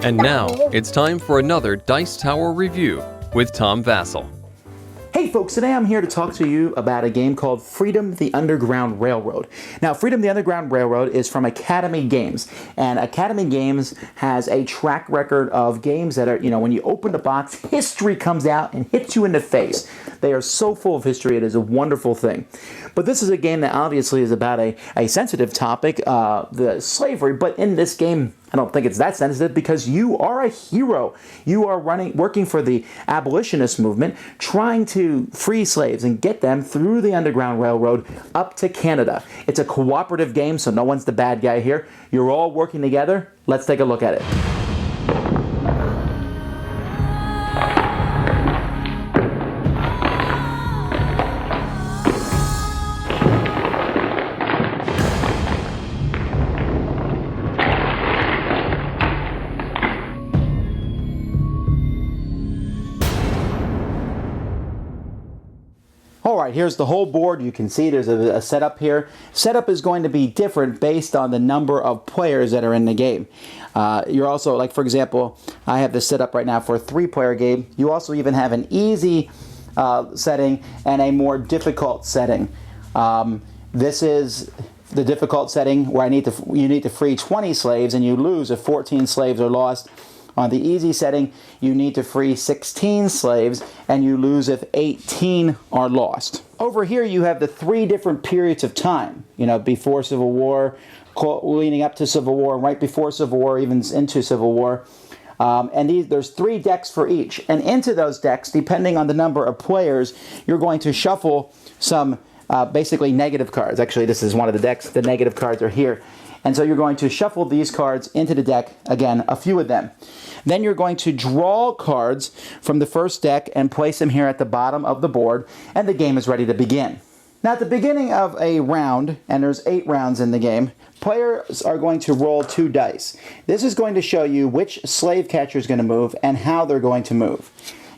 And now, it's time for another Dice Tower review with Tom Vasel. Hey folks, today I'm here to talk to you about a game called Freedom the Underground Railroad. Now, Freedom the Underground Railroad is from Academy Games, and Academy Games has a track record of games that are, when you open the box, history comes out and hits you in the face. They are so full of history, it is a wonderful thing. But this is a game that obviously is about a sensitive topic, the slavery, but in this game, I don't think it's that sensitive because you are a hero. You are working for the Abolitionist movement, trying to free slaves and get them through the Underground Railroad up to Canada. It's a cooperative game, so no one's the bad guy here. You're all working together. Let's take a look at it. Alright, here's the whole board. You can see there's a setup here. Setup is going to be different based on the number of players that are in the game. You're also, like for example, I have this set up right now for a 3-player game. You also even have an easy setting and a more difficult setting. This is the difficult setting where you need to free 20 slaves and you lose if 14 slaves are lost. On the easy setting, you need to free 16 slaves, and you lose if 18 are lost. Over here, you have the 3 different periods of time. Before Civil War, leading up to Civil War, right before Civil War, even into Civil War. And there's 3 decks for each. And into those decks, depending on the number of players, you're going to shuffle some basically negative cards. Actually, this is one of the decks. The negative cards are here. And so you're going to shuffle these cards into the deck, again, a few of them. Then you're going to draw cards from the first deck and place them here at the bottom of the board, and the game is ready to begin. Now at the beginning of a round, and there's 8 rounds in the game, players are going to roll 2 dice. This is going to show you which slave catcher is going to move and how they're going to move.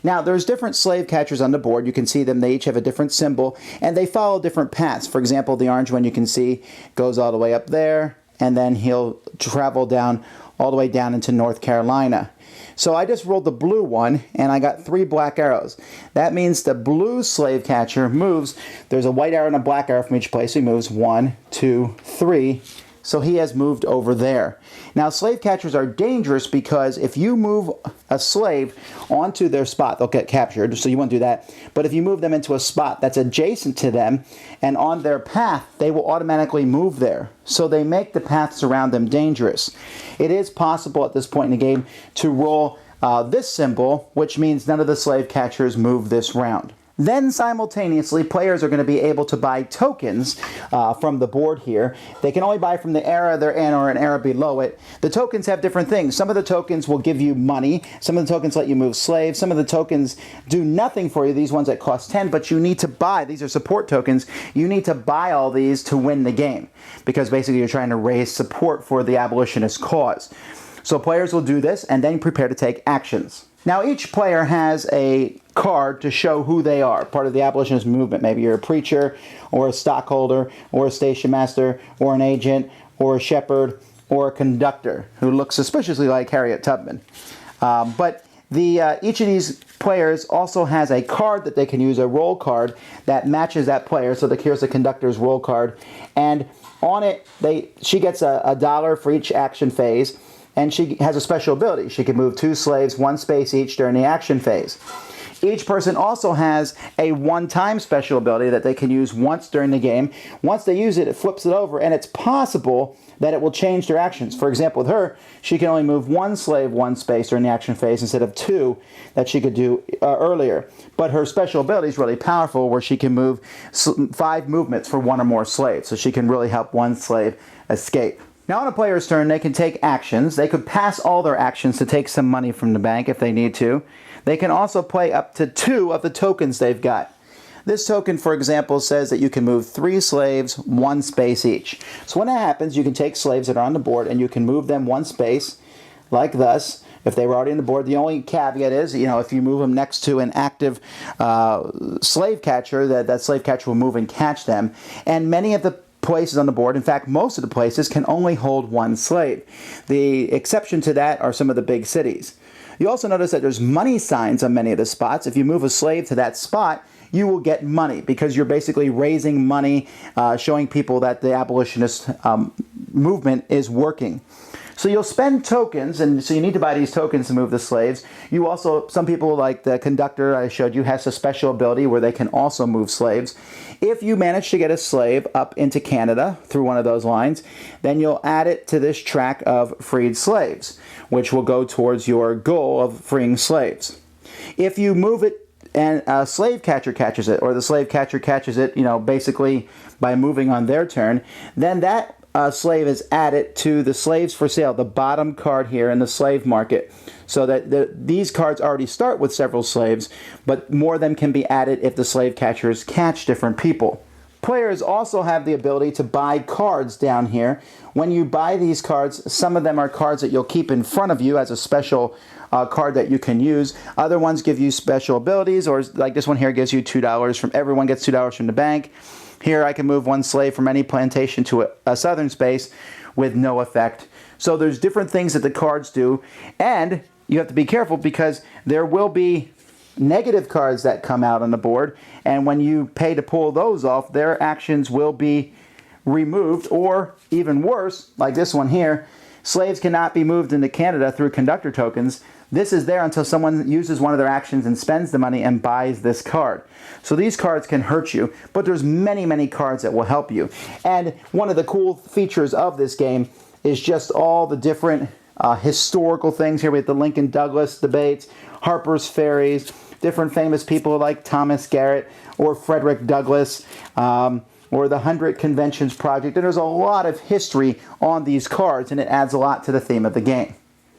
Now, there's different slave catchers on the board. You can see them. They each have a different symbol, and they follow different paths. For example, the orange one you can see goes all the way up there, and then he'll travel down all the way down into North Carolina. So I just rolled the blue one, and I got 3 black arrows. That means the blue slave catcher moves. There's a white arrow and a black arrow from each place. He moves 1, 2, 3. So he has moved over there. Now, slave catchers are dangerous because if you move a slave onto their spot, they'll get captured, so you won't do that. But if you move them into a spot that's adjacent to them and on their path, they will automatically move there. So they make the paths around them dangerous. It is possible at this point in the game to roll this symbol, which means none of the slave catchers move this round. Then simultaneously, players are going to be able to buy tokens from the board here. They can only buy from the era they're in or an era below it. The tokens have different things. Some of the tokens will give you money. Some of the tokens let you move slaves. Some of the tokens do nothing for you, these ones that cost 10, but you need to buy. These are support tokens. You need to buy all these to win the game because basically you're trying to raise support for the abolitionist cause. So players will do this and then prepare to take actions. Now each player has a card to show who they are, part of the abolitionist movement. Maybe you're a preacher, or a stockholder, or a station master, or an agent, or a shepherd, or a conductor, who looks suspiciously like Harriet Tubman. But each of these players also has a card that they can use, a roll card, that matches that player. So here's the conductor's roll card. And on it, she gets a dollar for each action phase. And she has a special ability. She can move 2 slaves, 1 space each during the action phase. Each person also has a one-time special ability that they can use once during the game. Once they use it, it flips it over, and it's possible that it will change their actions. For example, with her, she can only move 1 slave, 1 space during the action phase instead of 2 that she could do earlier. But her special ability is really powerful where she can move 5 movements for 1 or more slaves. So she can really help 1 slave escape. Now on a player's turn, they can take actions. They could pass all their actions to take some money from the bank if they need to. They can also play up to 2 of the tokens they've got. This token, for example, says that you can move 3 slaves, 1 space each. So when that happens, you can take slaves that are on the board and you can move them 1 space, like thus. If they were already on the board, the only caveat is, if you move them next to an active slave catcher, that slave catcher will move and catch them. And many of the places on the board, in fact, most of the places can only hold one slave. The exception to that are some of the big cities. You also notice that there's money signs on many of the spots. If you move a slave to that spot, you will get money because you're basically raising money, showing people that the abolitionist movement is working. So you'll spend tokens, and so you need to buy these tokens to move the slaves. You also, some people like the conductor I showed you has a special ability where they can also move slaves. If you manage to get a slave up into Canada through one of those lines, then you'll add it to this track of freed slaves, which will go towards your goal of freeing slaves. If you move it and a slave catcher catches it, or the slave catcher catches it, basically by moving on their turn, then that slave is added to the slaves for sale, the bottom card here in the slave market. So that these cards already start with several slaves, but more of them can be added if the slave catchers catch different people. Players also have the ability to buy cards down here. When you buy these cards, some of them are cards that you'll keep in front of you as a special card that you can use. Other ones give you special abilities, or like this one here gives you $2 from everyone gets $2 from the bank. Here I can move one slave from any plantation to a southern space with no effect. So there's different things that the cards do, and you have to be careful because there will be negative cards that come out on the board, and when you pay to pull those off, their actions will be removed, or even worse, like this one here, slaves cannot be moved into Canada through conductor tokens. This is there until someone uses one of their actions and spends the money and buys this card. So these cards can hurt you, but there's many, many cards that will help you. And one of the cool features of this game is just all the different historical things. Here we have the Lincoln Douglas debates, Harper's Ferries, different famous people like Thomas Garrett or Frederick Douglass, or the 100 Conventions Project. And there's a lot of history on these cards, and it adds a lot to the theme of the game.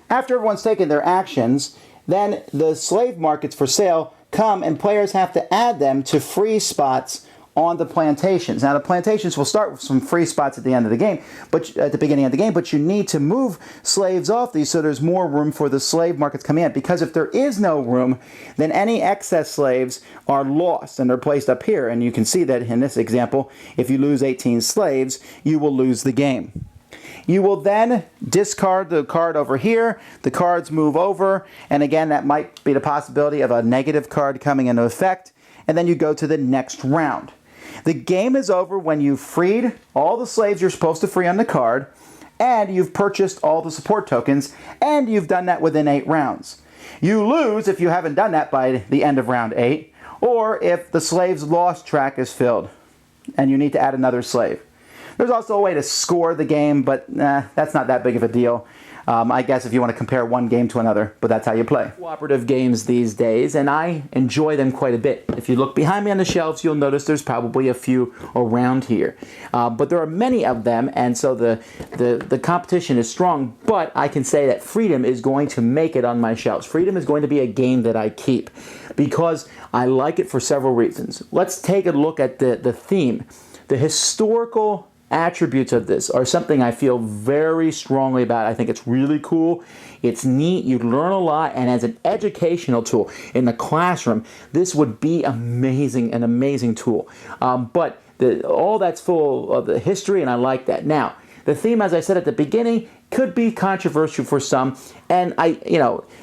After everyone's taken their actions, then the slave markets for sale come, and players have to add them to free spots on the plantations. Now the plantations will start with some free spots at the end of the game, but at the beginning of the game, but you need to move slaves off these so there's more room for the slave markets coming in, because if there is no room, then any excess slaves are lost and they're placed up here. And you can see that in this example, if you lose 18 slaves, you will lose the game. You will then discard the card over here. The cards move over, and again, that might be the possibility of a negative card coming into effect, and then you go to the next round. The game is over when you've freed all the slaves you're supposed to free on the card, and you've purchased all the support tokens, and you've done that within 8 rounds. You lose if you haven't done that by the end of round 8, or if the slave's lost track is filled, and you need to add another slave. There's also a way to score the game, but that's not that big of a deal. I guess if you want to compare one game to another, but that's how you play. Cooperative games these days, and I enjoy them quite a bit. If you look behind me on the shelves, you'll notice there's probably a few around here. But there are many of them, and so the competition is strong, but I can say that Freedom is going to make it on my shelves. Freedom is going to be a game that I keep because I like it for several reasons. Let's take a look at the theme. The historical attributes of this are something I feel very strongly about. I think it's really cool. It's neat. You learn a lot, and as an educational tool in the classroom, this would be amazing, an amazing tool. But all that's full of the history, and I like that. Now, the theme, as I said at the beginning, could be controversial for some, and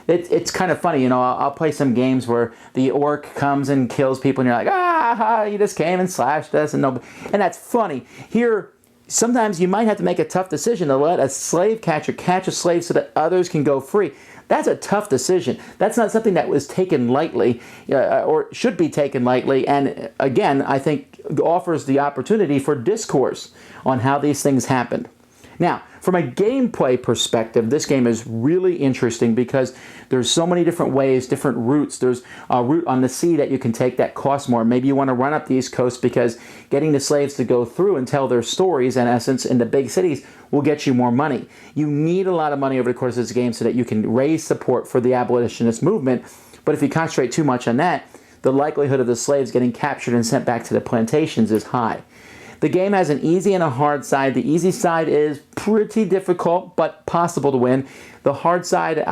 it's kind of funny. I'll play some games where the orc comes and kills people, and you're like, you just came and slashed us, and that's funny. Here, sometimes you might have to make a tough decision to let a slave catcher catch a slave so that others can go free. That's a tough decision. That's not something that was taken lightly, or should be taken lightly, and again, I think offers the opportunity for discourse on how these things happened. Now, from a gameplay perspective, this game is really interesting because there's so many different ways, different routes. There's a route on the sea that you can take that costs more. Maybe you want to run up the East Coast because getting the slaves to go through and tell their stories, in essence, in the big cities will get you more money. You need a lot of money over the course of this game so that you can raise support for the abolitionist movement. But if you concentrate too much on that, the likelihood of the slaves getting captured and sent back to the plantations is high. The game has an easy and a hard side. The easy side is pretty difficult, but possible to win. The hard side,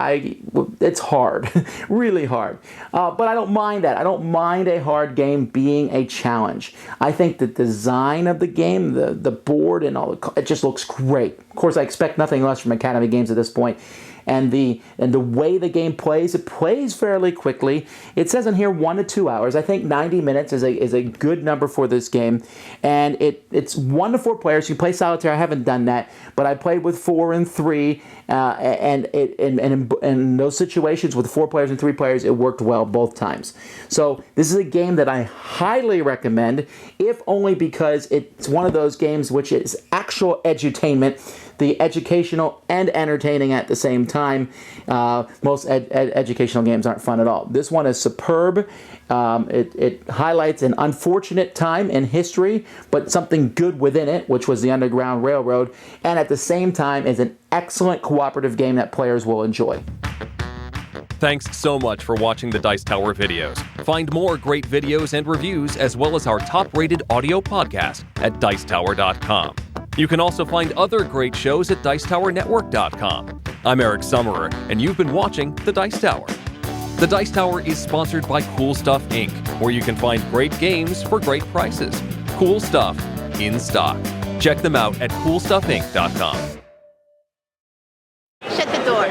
it's hard, really hard. But I don't mind that. I don't mind a hard game being a challenge. I think the design of the game, the board and all, it just looks great. Of course, I expect nothing less from Academy Games at this point. And the way the game plays, it plays fairly quickly. It says in here 1 to 2 hours. I think 90 minutes is a good number for this game. And it's 1 to 4 players. You play solitaire. I haven't done that, but I played with 4 and 3. And in those situations with 4 players and 3 players, it worked well both times. So this is a game that I highly recommend, if only because it's one of those games which is actual edutainment, the educational and entertaining at the same time. Most educational games aren't fun at all. This one is superb. It highlights an unfortunate time in history, but something good within it, which was the Underground Railroad, and at the same time is an excellent cooperative game that players will enjoy. Thanks so much for watching the Dice Tower videos. Find more great videos and reviews, as well as our top-rated audio podcast at Dicetower.com. You can also find other great shows at Dicetowernetwork.com. I'm Eric Summerer, and you've been watching The Dice Tower. The Dice Tower is sponsored by Cool Stuff Inc., where you can find great games for great prices. Cool stuff in stock. Check them out at CoolStuffInc.com. Shut the door.